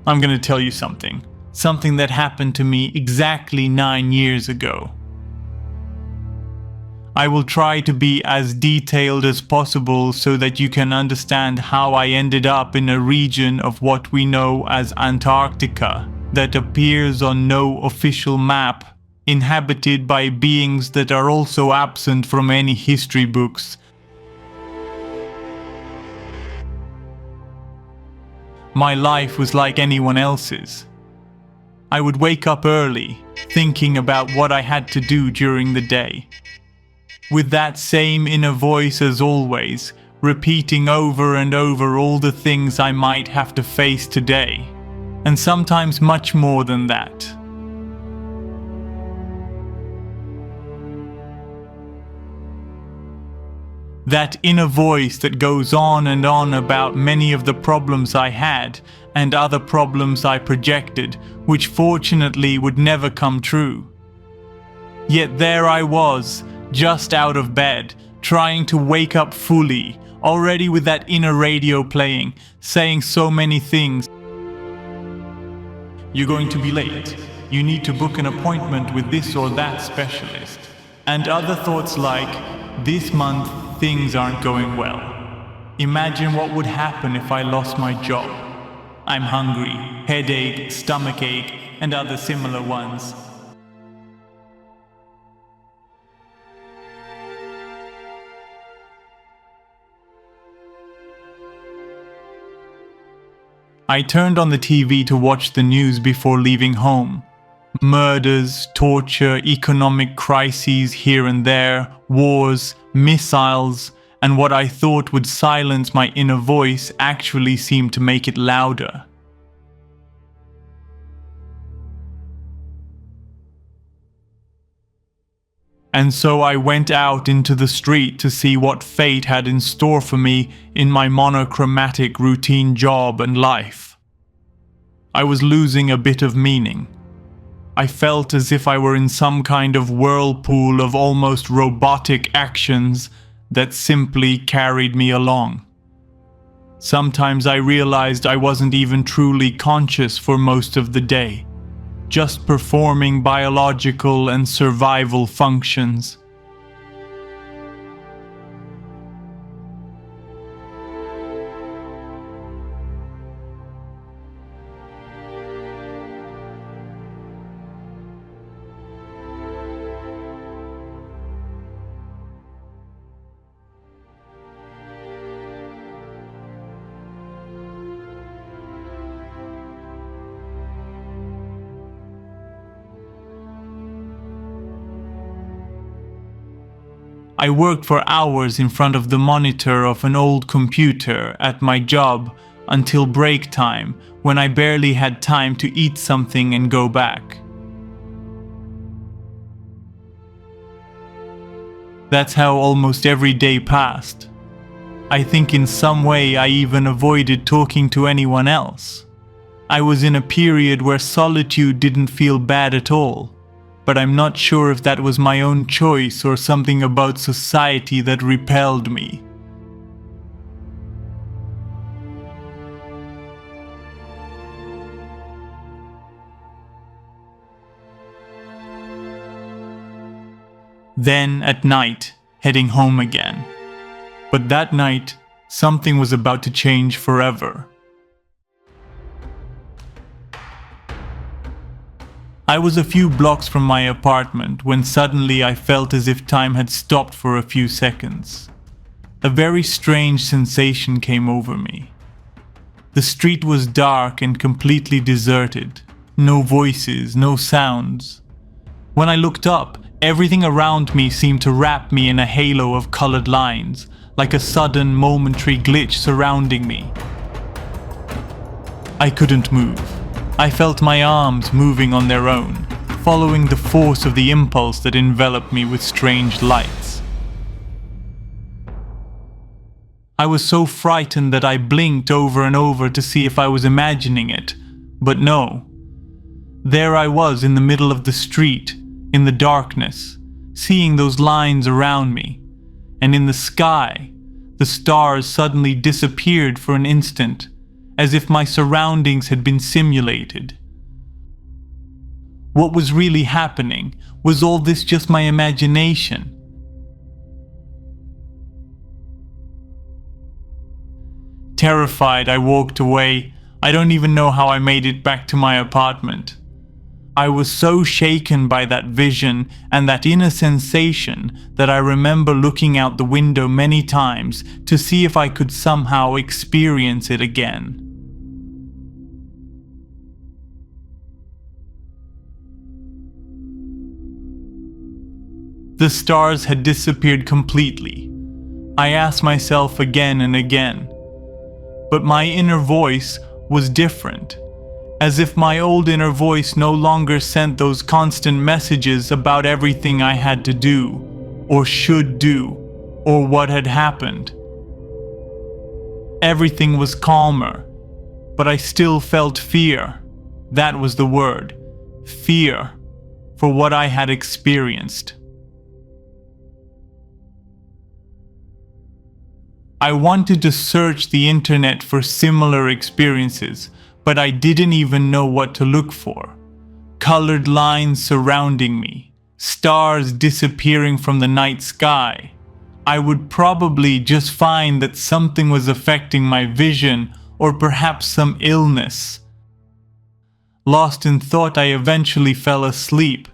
I'm gonna tell you something. Something that happened to me exactly 9 years ago. I will try to be as detailed as possible so that you can understand how I ended up in a region of what we know as Antarctica that appears on no official map, inhabited by beings that are also absent from any history books. My life was like anyone else's. I would wake up early, thinking about what I had to do during the day. With that same inner voice as always, repeating over and over all the things I might have to face today, and sometimes much more than that. That inner voice that goes on and on about many of the problems I had and other problems I projected, which fortunately would never come true. Yet there I was, just out of bed, trying to wake up fully, already with that inner radio playing, saying so many things. You're going to be late. You need to book an appointment with this or that specialist. And other thoughts like, this month things aren't going well. Imagine what would happen if I lost my job. I'm hungry, headache, stomachache, and other similar ones. I turned on the TV to watch the news before leaving home. Murders, torture, economic crises here and there, wars, missiles, and what I thought would silence my inner voice actually seemed to make it louder. And so I went out into the street to see what fate had in store for me in my monochromatic routine job and life. I was losing a bit of meaning. I felt as if I were in some kind of whirlpool of almost robotic actions that simply carried me along. Sometimes I realized I wasn't even truly conscious for most of the day, just performing biological and survival functions. I worked for hours in front of the monitor of an old computer at my job until break time, when I barely had time to eat something and go back. That's how almost every day passed. I think in some way I even avoided talking to anyone else. I was in a period where solitude didn't feel bad at all. But I'm not sure if that was my own choice or something about society that repelled me. Then at night, heading home again. But that night, something was about to change forever. I was a few blocks from my apartment when suddenly I felt as if time had stopped for a few seconds. A very strange sensation came over me. The street was dark and completely deserted. No voices, no sounds. When I looked up, everything around me seemed to wrap me in a halo of colored lines, like a sudden momentary glitch surrounding me. I couldn't move. I felt my arms moving on their own, following the force of the impulse that enveloped me with strange lights. I was so frightened that I blinked over and over to see if I was imagining it, but no. There I was in the middle of the street, in the darkness, seeing those lines around me, and in the sky, the stars suddenly disappeared for an instant, as if my surroundings had been simulated. What was really happening? Was all this just my imagination? Terrified, I walked away. I don't even know how I made it back to my apartment. I was so shaken by that vision and that inner sensation that I remember looking out the window many times to see if I could somehow experience it again. The stars had disappeared completely. I asked myself again and again. But my inner voice was different. As if my old inner voice no longer sent those constant messages about everything I had to do, or should do, or what had happened. Everything was calmer, but I still felt fear. That was the word. Fear for what I had experienced. I wanted to search the internet for similar experiences, but I didn't even know what to look for. Colored lines surrounding me, stars disappearing from the night sky. I would probably just find that something was affecting my vision, or perhaps some illness. Lost in thought, I eventually fell asleep.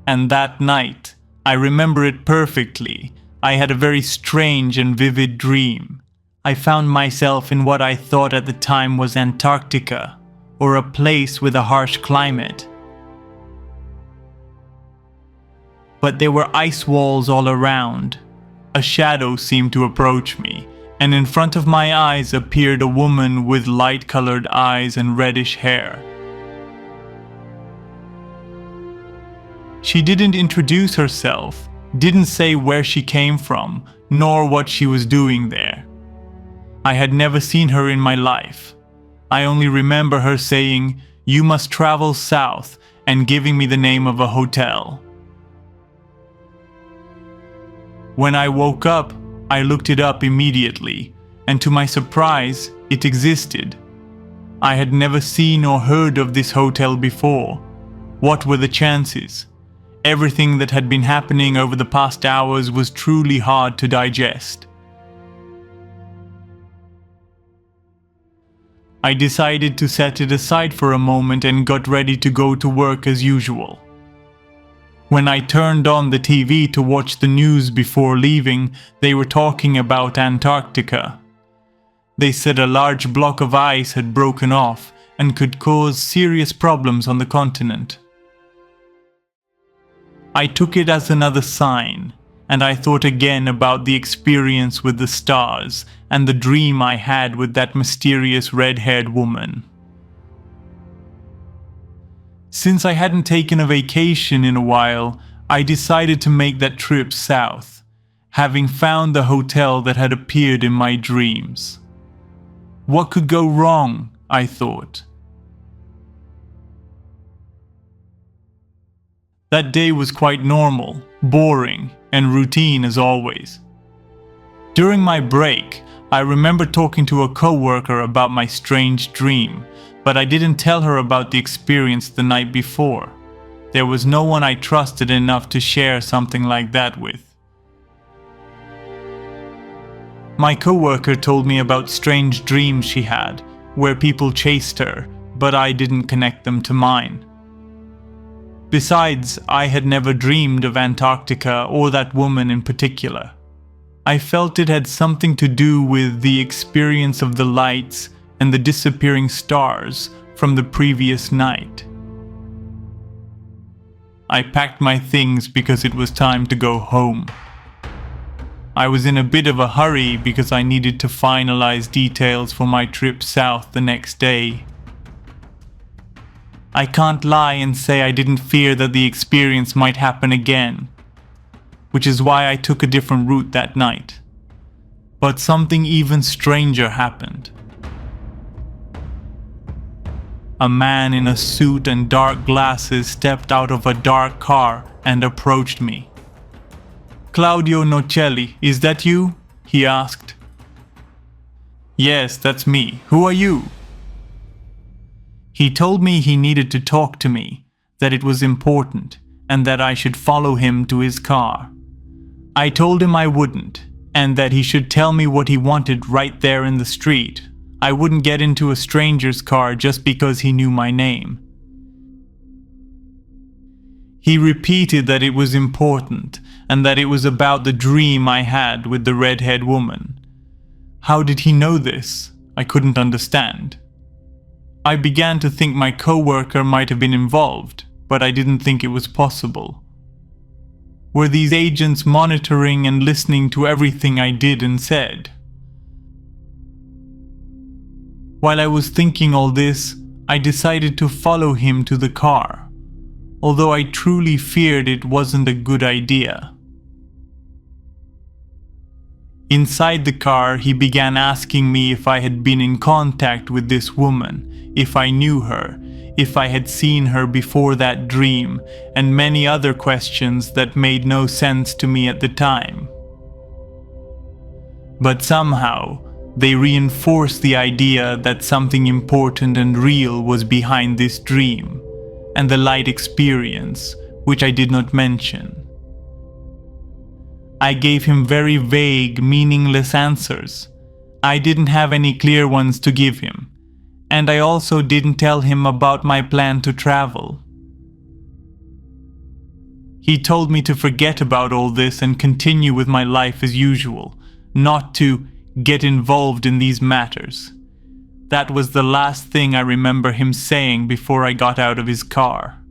And that night, I remember it perfectly, I had a very strange and vivid dream. I found myself in what I thought at the time was Antarctica, or a place with a harsh climate. But there were ice walls all around. A shadow seemed to approach me, and in front of my eyes appeared a woman with light-colored eyes and reddish hair. She didn't introduce herself, didn't say where she came from, nor what she was doing there. I had never seen her in my life. I only remember her saying, "You must travel south," and giving me the name of a hotel. When I woke up, I looked it up immediately, and to my surprise, it existed. I had never seen or heard of this hotel before. What were the chances? Everything that had been happening over the past hours was truly hard to digest. I decided to set it aside for a moment and got ready to go to work as usual. When I turned on the TV to watch the news before leaving, they were talking about Antarctica. They said a large block of ice had broken off and could cause serious problems on the continent. I took it as another sign, and I thought again about the experience with the stars and the dream I had with that mysterious red-haired woman. Since I hadn't taken a vacation in a while, I decided to make that trip south, having found the hotel that had appeared in my dreams. What could go wrong, I thought. That day was quite normal, boring, and routine as always. During my break, I remember talking to a coworker about my strange dream, but I didn't tell her about the experience the night before. There was no one I trusted enough to share something like that with. My coworker told me about strange dreams she had, where people chased her, but I didn't connect them to mine. Besides, I had never dreamed of Antarctica or that woman in particular. I felt it had something to do with the experience of the lights and the disappearing stars from the previous night. I packed my things because it was time to go home. I was in a bit of a hurry because I needed to finalize details for my trip south the next day. I can't lie and say I didn't fear that the experience might happen again, which is why I took a different route that night. But something even stranger happened. A man in a suit and dark glasses stepped out of a dark car and approached me. "Claudio Nocelli, is that you?" he asked. Yes, that's me. Who are you? He told me he needed to talk to me, that it was important, and that I should follow him to his car. I told him I wouldn't, and that he should tell me what he wanted right there in the street. I wouldn't get into a stranger's car just because he knew my name. He repeated that it was important, and that it was about the dream I had with the redhead woman. How did he know this? I couldn't understand. I began to think my coworker might have been involved, but I didn't think it was possible. Were these agents monitoring and listening to everything I did and said? While I was thinking all this, I decided to follow him to the car, although I truly feared it wasn't a good idea. Inside the car, he began asking me if I had been in contact with this woman, if I knew her, if I had seen her before that dream, and many other questions that made no sense to me at the time. But somehow, they reinforced the idea that something important and real was behind this dream, and the light experience, which I did not mention. I gave him very vague, meaningless answers. I didn't have any clear ones to give him, and I also didn't tell him about my plan to travel. He told me to forget about all this and continue with my life as usual, not to get involved in these matters. That was the last thing I remember him saying before I got out of his car.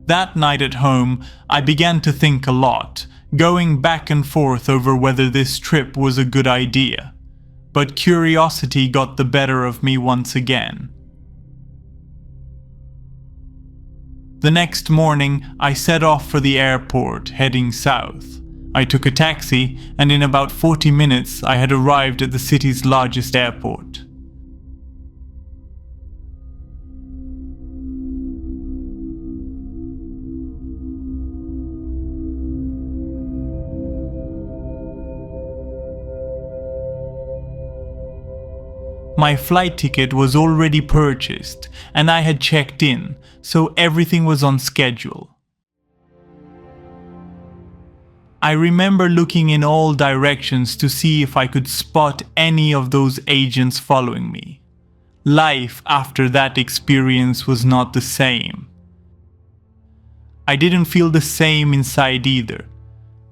That night at home, I began to think a lot, going back and forth over whether this trip was a good idea. But curiosity got the better of me once again. The next morning, I set off for the airport, heading south. I took a taxi, and in about 40 minutes, I had arrived at the city's largest airport. My flight ticket was already purchased, and I had checked in, so everything was on schedule. I remember looking in all directions to see if I could spot any of those agents following me. Life after that experience was not the same. I didn't feel the same inside either.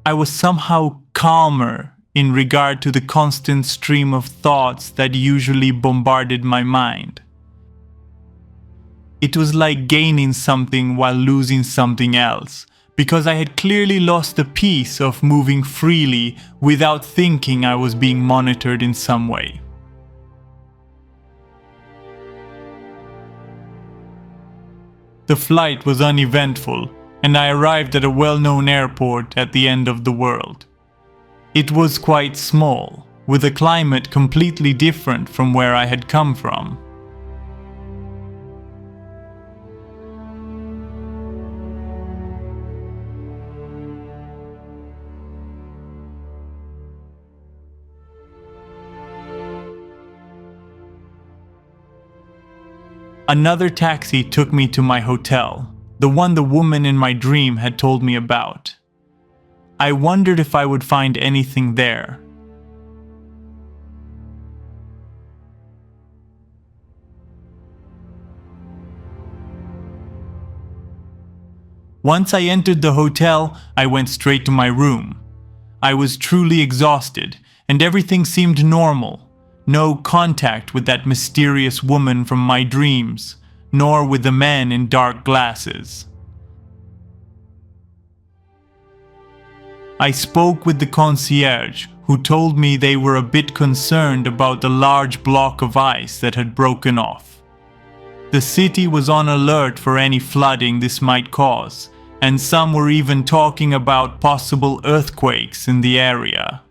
I was somehow calmer in regard to the constant stream of thoughts that usually bombarded my mind. It was like gaining something while losing something else, because I had clearly lost the peace of moving freely without thinking I was being monitored in some way. The flight was uneventful, and I arrived at a well-known airport at the end of the world. It was quite small, with a climate completely different from where I had come from. Another taxi took me to my hotel, the one the woman in my dream had told me about. I wondered if I would find anything there. Once I entered the hotel, I went straight to my room. I was truly exhausted, and everything seemed normal. No contact with that mysterious woman from my dreams, nor with the man in dark glasses. I spoke with the concierge, who told me they were a bit concerned about the large block of ice that had broken off. The city was on alert for any flooding this might cause, and some were even talking about possible earthquakes in the area.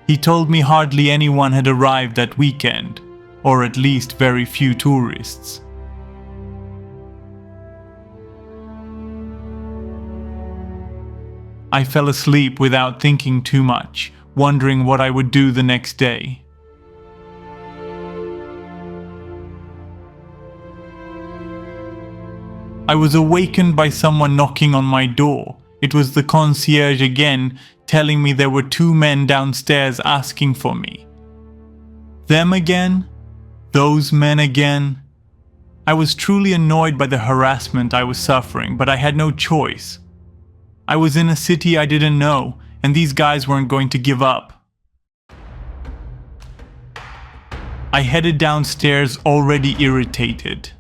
He told me hardly anyone had arrived that weekend, or at least very few tourists. I fell asleep without thinking too much, wondering what I would do the next day. I was awakened by someone knocking on my door. It was the concierge again, telling me there were 2 men downstairs asking for me. Them again? Those men again? I was truly annoyed by the harassment I was suffering, but I had no choice. I was in a city I didn't know, and these guys weren't going to give up. I headed downstairs already irritated.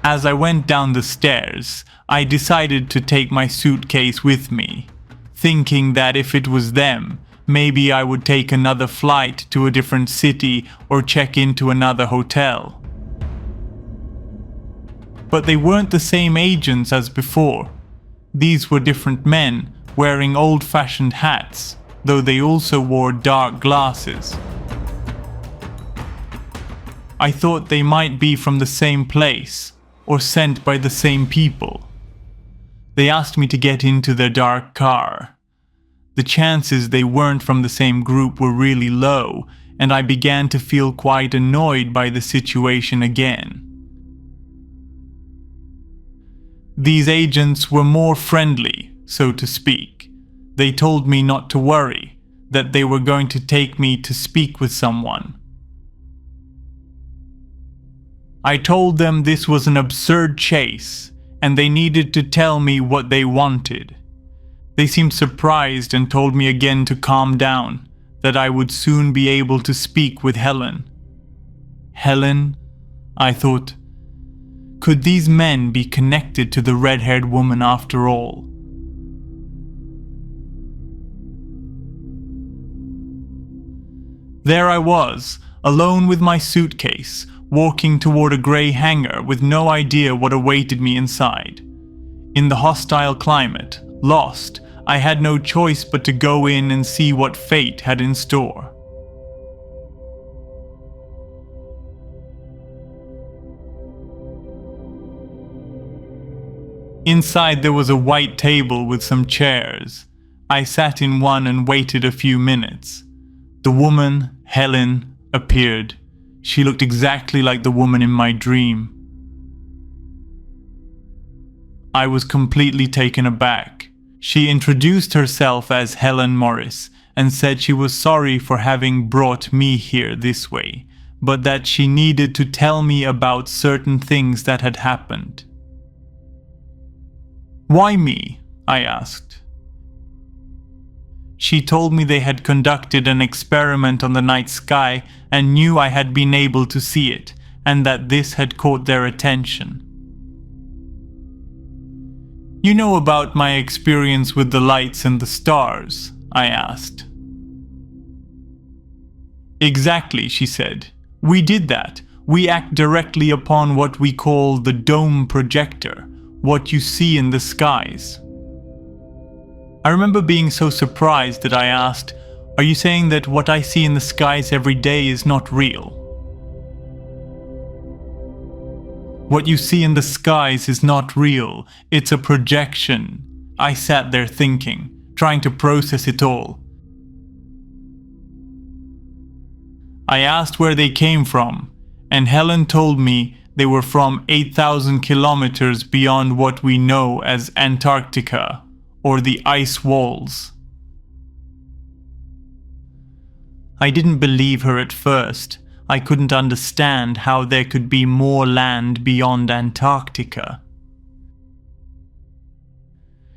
As I went down the stairs, I decided to take my suitcase with me, thinking that if it was them, maybe I would take another flight to a different city or check into another hotel. But they weren't the same agents as before. These were different men, wearing old-fashioned hats, though they also wore dark glasses. I thought they might be from the same place, or sent by the same people. They asked me to get into their dark car. The chances they weren't from the same group were really low, and I began to feel quite annoyed by the situation again. These agents were more friendly, so to speak. They told me not to worry, that they were going to take me to speak with someone. I told them this was an absurd chase, and they needed to tell me what they wanted. They seemed surprised and told me again to calm down, that I would soon be able to speak with Helen. Helen? I thought, could these men be connected to the red-haired woman after all? There I was, alone with my suitcase, walking toward a grey hangar with no idea what awaited me inside. In the hostile climate, lost, I had no choice but to go in and see what fate had in store. Inside there was a white table with some chairs. I sat in one and waited a few minutes. The woman, Helen, appeared. She looked exactly like the woman in my dream. I was completely taken aback. She introduced herself as Helen Morris and said she was sorry for having brought me here this way, but that she needed to tell me about certain things that had happened. Why me? I asked. She told me they had conducted an experiment on the night sky and knew I had been able to see it, and that this had caught their attention. You know about my experience with the lights and the stars? I asked. Exactly, she said. We did that. We act directly upon what we call the dome projector, what you see in the skies. I remember being so surprised that I asked, are you saying that what I see in the skies every day is not real? What you see in the skies is not real, it's a projection. I sat there thinking, trying to process it all. I asked where they came from, and Helen told me they were from 8,000 kilometers beyond what we know as Antarctica, or the ice walls. I didn't believe her at first. I couldn't understand how there could be more land beyond Antarctica.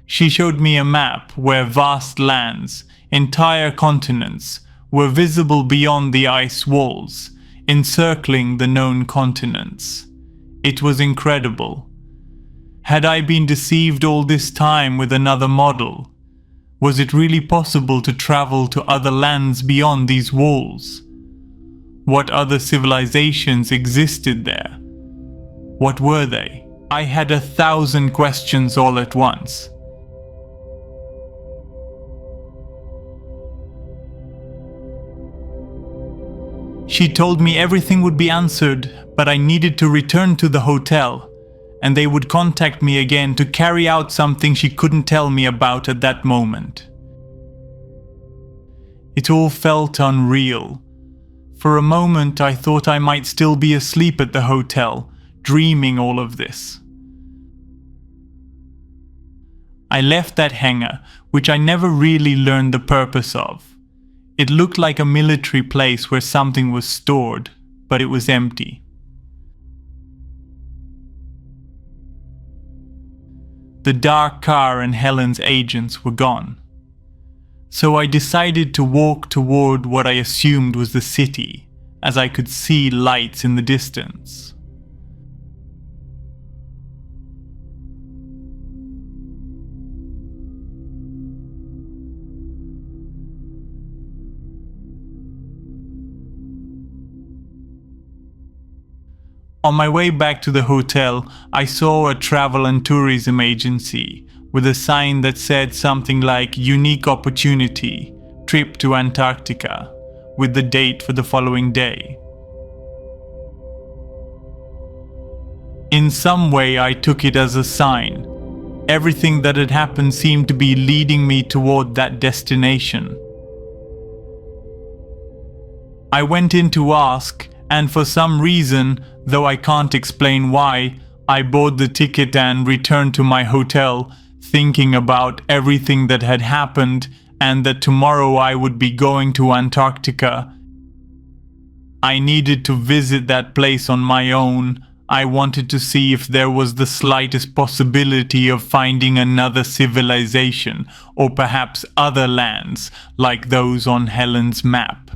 She showed me a map where vast lands, entire continents, were visible beyond the ice walls, encircling the known continents. It was incredible. Had I been deceived all this time with another model? Was it really possible to travel to other lands beyond these walls? What other civilizations existed there? What were they? I had 1,000 questions all at once. She told me everything would be answered, but I needed to return to the hotel. and they would contact me again to carry out something she couldn't tell me about at that moment. It all felt unreal. For a moment I thought I might still be asleep at the hotel, dreaming all of this. I left that hangar, which I never really learned the purpose of. It looked like a military place where something was stored, but it was empty. The dark car and Helen's agents were gone. So I decided to walk toward what I assumed was the city, as I could see lights in the distance. On my way back to the hotel, I saw a travel and tourism agency with a sign that said something like "Unique Opportunity, Trip to Antarctica," with the date for the following day. In some way, I took it as a sign. Everything that had happened seemed to be leading me toward that destination. I went in to ask, and for some reason, though I can't explain why, I bought the ticket and returned to my hotel, thinking about everything that had happened and that tomorrow I would be going to Antarctica. I needed to visit that place on my own. I wanted to see if there was the slightest possibility of finding another civilization, or perhaps other lands like those on Helen's map.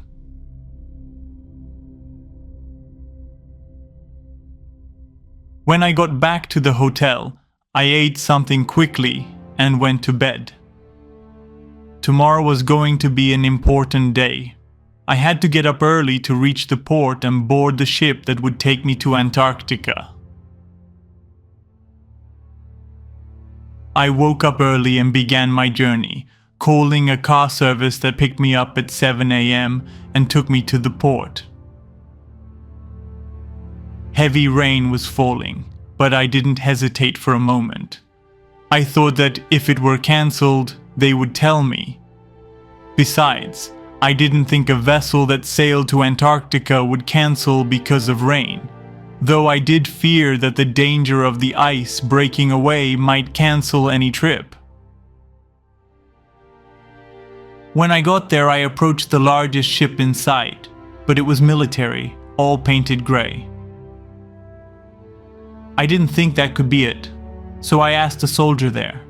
When I got back to the hotel, I ate something quickly and went to bed. Tomorrow was going to be an important day. I had to get up early to reach the port and board the ship that would take me to Antarctica. I woke up early and began my journey, calling a car service that picked me up at 7 a.m. and took me to the port. Heavy rain was falling, but I didn't hesitate for a moment. I thought that if it were cancelled, they would tell me. Besides, I didn't think a vessel that sailed to Antarctica would cancel because of rain, though I did fear that the danger of the ice breaking away might cancel any trip. When I got there, I approached the largest ship in sight, but it was military, all painted gray. I didn't think that could be it, so I asked a soldier there.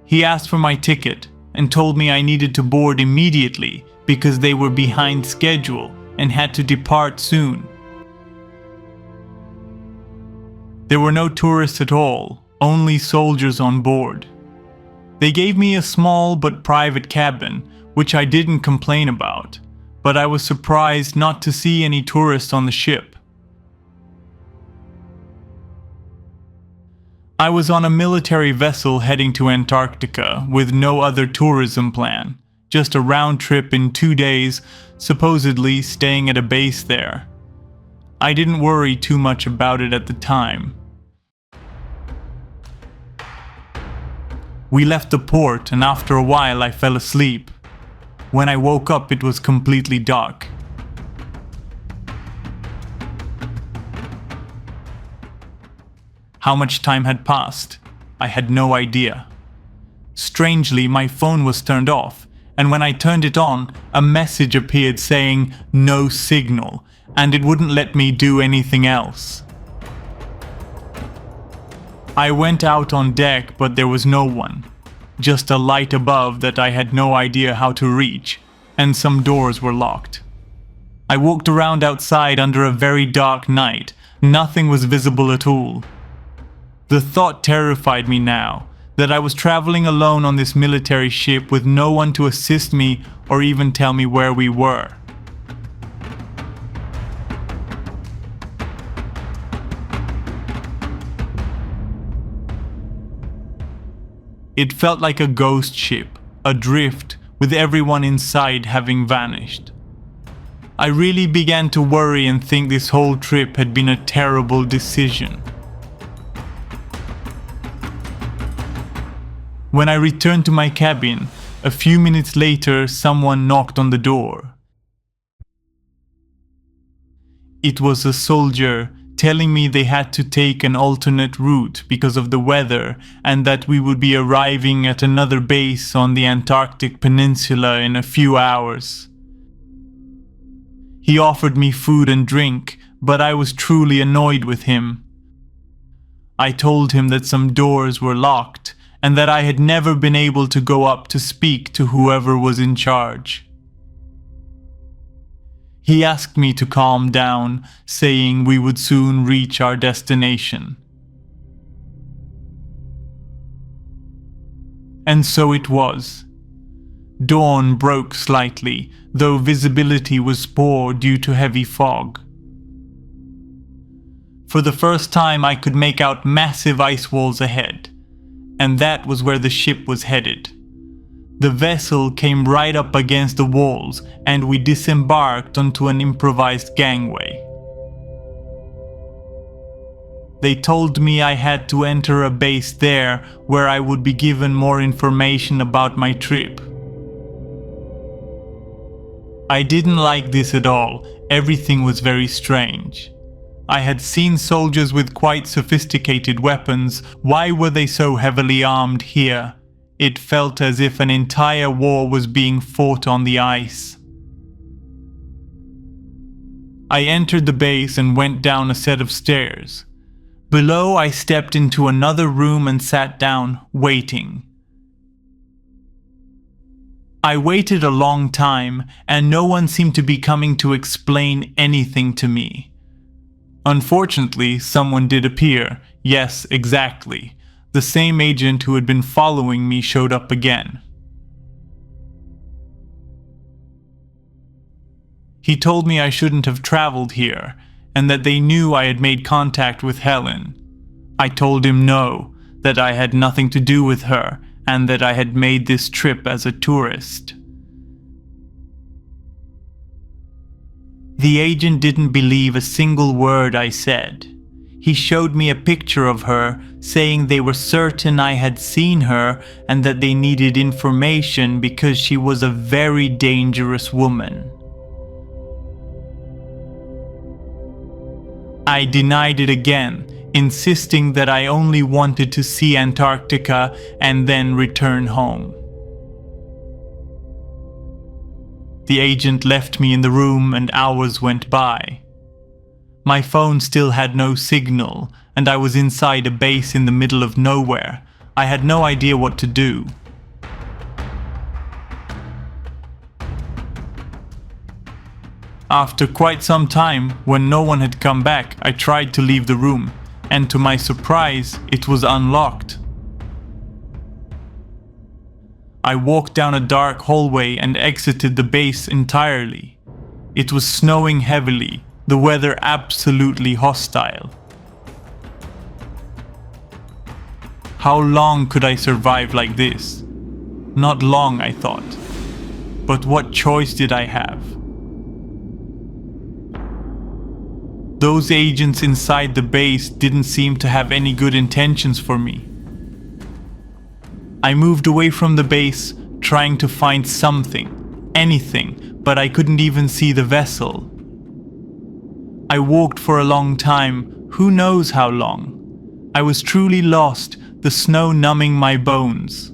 He asked for my ticket and told me I needed to board immediately because they were behind schedule and had to depart soon. There were no tourists at all, only soldiers on board. They gave me a small but private cabin, which I didn't complain about, but I was surprised not to see any tourists on the ship. I was on a military vessel heading to Antarctica with no other tourism plan, just a round trip in 2 days, supposedly staying at a base there. I didn't worry too much about it at the time. We left the port, and after a while I fell asleep. When I woke up, it was completely dark. How much time had passed? I had no idea. Strangely, my phone was turned off, and when I turned it on, a message appeared saying "no signal," and it wouldn't let me do anything else. I went out on deck, but there was no one. Just a light above that I had no idea how to reach, and some doors were locked. I walked around outside under a very dark night. Nothing was visible at all. The thought terrified me now, that I was traveling alone on this military ship with no one to assist me or even tell me where we were. It felt like a ghost ship, adrift, with everyone inside having vanished. I really began to worry and think this whole trip had been a terrible decision. When I returned to my cabin, a few minutes later, someone knocked on the door. It was a soldier telling me they had to take an alternate route because of the weather and that we would be arriving at another base on the Antarctic peninsula in a few hours. He offered me food and drink, but I was truly annoyed with him. I told him that some doors were locked and that I had never been able to go up to speak to whoever was in charge. He asked me to calm down, saying we would soon reach our destination. And so it was. Dawn broke slightly, though visibility was poor due to heavy fog. For the first time, I could make out massive ice walls ahead, and that was where the ship was headed. The vessel came right up against the walls, and we disembarked onto an improvised gangway. They told me I had to enter a base there where I would be given more information about my trip. I didn't like this at all. Everything was very strange. I had seen soldiers with quite sophisticated weapons. Why were they so heavily armed here? It felt as if an entire war was being fought on the ice. I entered the base and went down a set of stairs. Below, I stepped into another room and sat down, waiting. I waited a long time, and no one seemed to be coming to explain anything to me. Unfortunately, someone did appear. Yes, exactly. The same agent who had been following me showed up again. He told me I shouldn't have traveled here, and that they knew I had made contact with Helen. I told him no, that I had nothing to do with her, and that I had made this trip as a tourist. The agent didn't believe a single word I said. He showed me a picture of her, saying they were certain I had seen her and that they needed information because she was a very dangerous woman. I denied it again, insisting that I only wanted to see Antarctica and then return home. The agent left me in the room and hours went by. My phone still had no signal, and I was inside a base in the middle of nowhere. I had no idea what to do. After quite some time, when no one had come back, I tried to leave the room, and to my surprise, it was unlocked. I walked down a dark hallway and exited the base entirely. It was snowing heavily, the weather absolutely hostile. How long could I survive like this? Not long, I thought. But what choice did I have? Those agents inside the base didn't seem to have any good intentions for me. I moved away from the base, trying to find something, anything, but I couldn't even see the vessel. I walked for a long time, who knows how long. I was truly lost, the snow numbing my bones.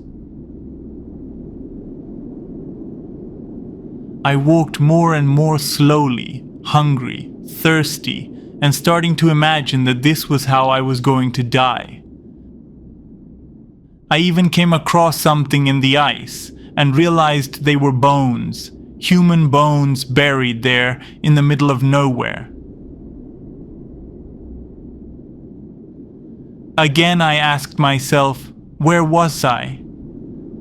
I walked more and more slowly, hungry, thirsty, and starting to imagine that this was how I was going to die. I even came across something in the ice and realized they were bones, human bones buried there in the middle of nowhere. Again, I asked myself, where was I?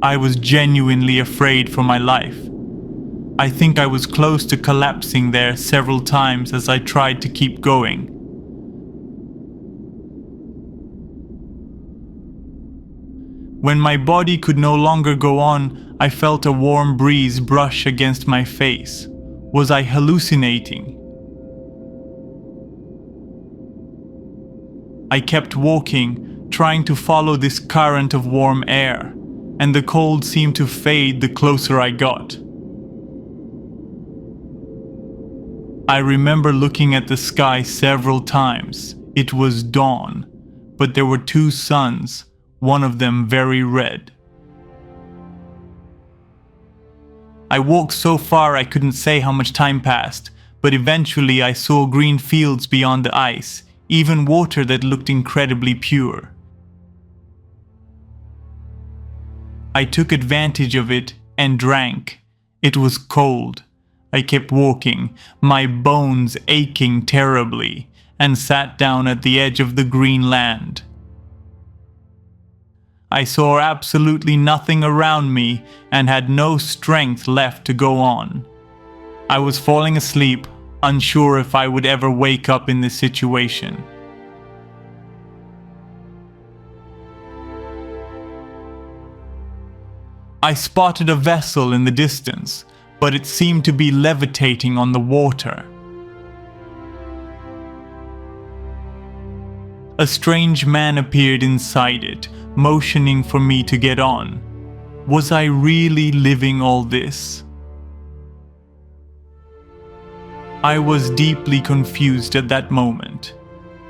I was genuinely afraid for my life. I think I was close to collapsing there several times as I tried to keep going. When my body could no longer go on, I felt a warm breeze brush against my face. Was I hallucinating? I kept walking, trying to follow this current of warm air. and the cold seemed to fade the closer I got. I remember looking at the sky several times. It was dawn, but there were two suns, one of them very red. I walked so far I couldn't say how much time passed, but eventually I saw green fields beyond the ice, even water that looked incredibly pure. I took advantage of it and drank. It was cold. I kept walking, my bones aching terribly, and sat down at the edge of the green land. I saw absolutely nothing around me and had no strength left to go on. I was falling asleep, unsure if I would ever wake up in this situation. I spotted a vessel in the distance, but it seemed to be levitating on the water. A strange man appeared inside it, motioning for me to get on. Was I really living all this? I was deeply confused at that moment.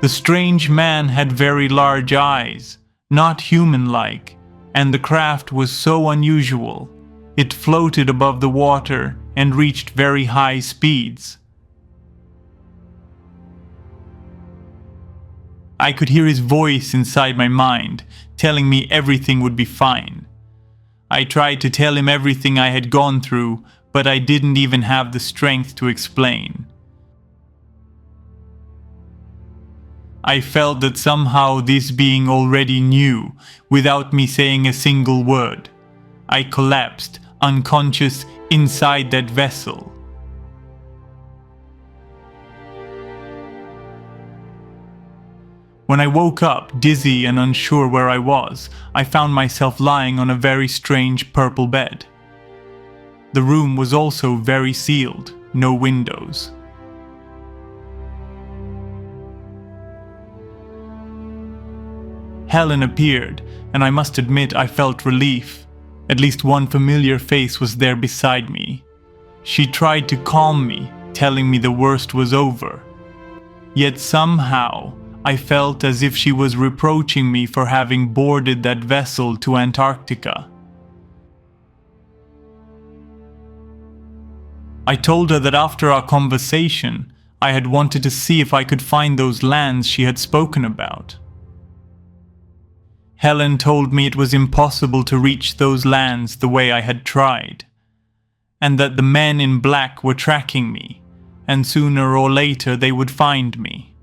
The strange man had very large eyes, not human-like, and the craft was so unusual. It floated above the water and reached very high speeds. I could hear his voice inside my mind, telling me everything would be fine. I tried to tell him everything I had gone through, but I didn't even have the strength to explain. I felt that somehow this being already knew, without me saying a single word. I collapsed, unconscious, inside that vessel. When I woke up, dizzy and unsure where I was, I found myself lying on a very strange purple bed. The room was also very sealed, no windows. Helen appeared, and I must admit I felt relief. At least one familiar face was there beside me. She tried to calm me, telling me the worst was over. Yet somehow, I felt as if she was reproaching me for having boarded that vessel to Antarctica. I told her that after our conversation, I had wanted to see if I could find those lands she had spoken about. Helen told me it was impossible to reach those lands the way I had tried, and that the men in black were tracking me, and sooner or later they would find me.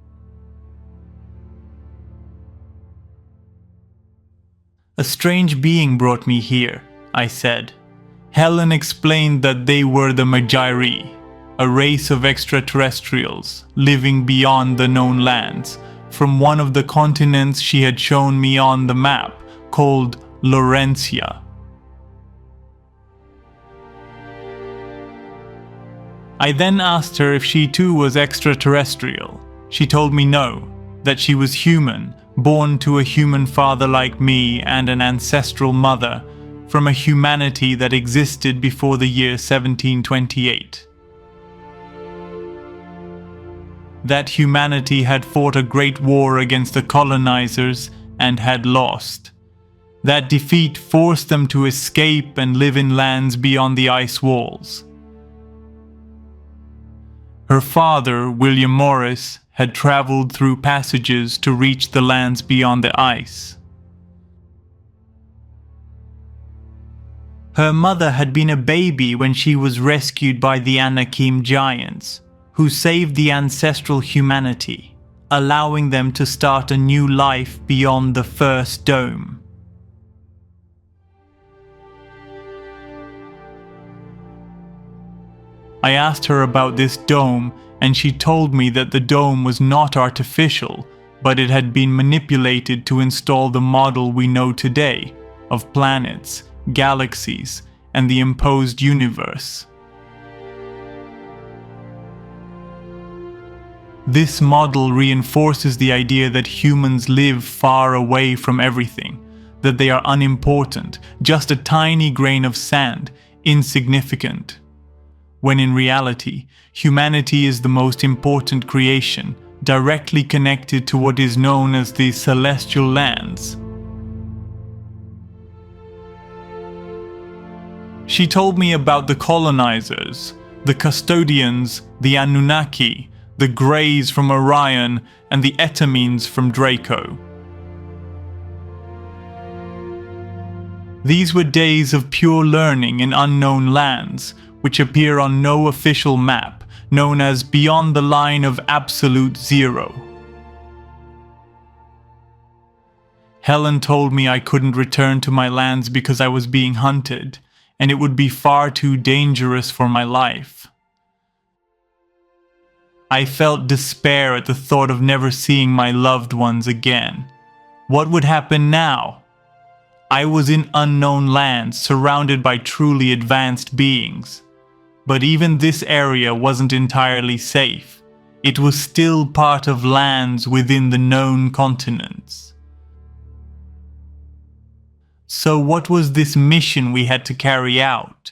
A strange being brought me here, I said. Helen explained that they were the Magyri, a race of extraterrestrials living beyond the known lands, from one of the continents she had shown me on the map, called Laurentia. I then asked her if she too was extraterrestrial. She told me no, that she was human, born to a human father like me and an ancestral mother, from a humanity that existed before the year 1728. That humanity had fought a great war against the colonizers and had lost. That defeat forced them to escape and live in lands beyond the ice walls. Her father, William Morris, had traveled through passages to reach the lands beyond the ice. Her mother had been a baby when she was rescued by the Anakim giants, who saved the ancestral humanity, allowing them to start a new life beyond the first dome. I asked her about this dome, and she told me that the dome was not artificial, but it had been manipulated to install the model we know today of planets, galaxies, and the imposed universe. This model reinforces the idea that humans live far away from everything, that they are unimportant, just a tiny grain of sand, insignificant. When in reality, humanity is the most important creation, directly connected to what is known as the celestial lands. She told me about the colonizers, the custodians, the Anunnaki, the Greys from Orion, and the Etamines from Draco. These were days of pure learning in unknown lands, which appear on no official map, known as beyond the line of absolute zero. Helen told me I couldn't return to my lands because I was being hunted, and it would be far too dangerous for my life. I felt despair at the thought of never seeing my loved ones again. What would happen now? I was in unknown lands, surrounded by truly advanced beings. But even this area wasn't entirely safe. It was still part of lands within the known continents. So what was this mission we had to carry out?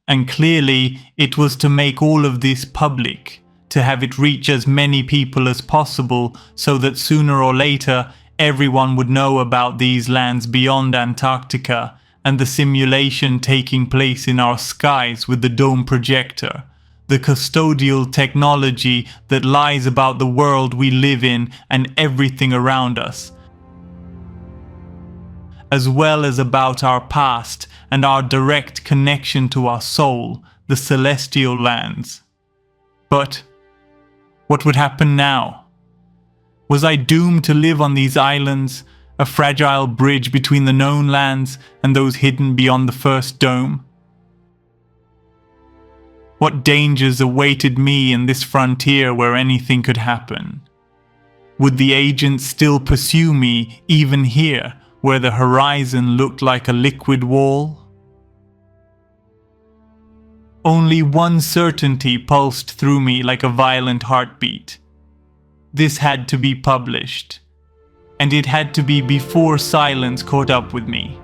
And clearly, it was to make all of this public, to have it reach as many people as possible so that sooner or later everyone would know about these lands beyond Antarctica and the simulation taking place in our skies with the dome projector, the custodial technology that lies about the world we live in and everything around us, as well as about our past and our direct connection to our soul, the celestial lands. But what would happen now? Was I doomed to live on these islands, a fragile bridge between the known lands and those hidden beyond the first dome? What dangers awaited me in this frontier where anything could happen? Would the agents still pursue me even here, where the horizon looked like a liquid wall? Only one certainty pulsed through me like a violent heartbeat. This had to be published, and it had to be before silence caught up with me.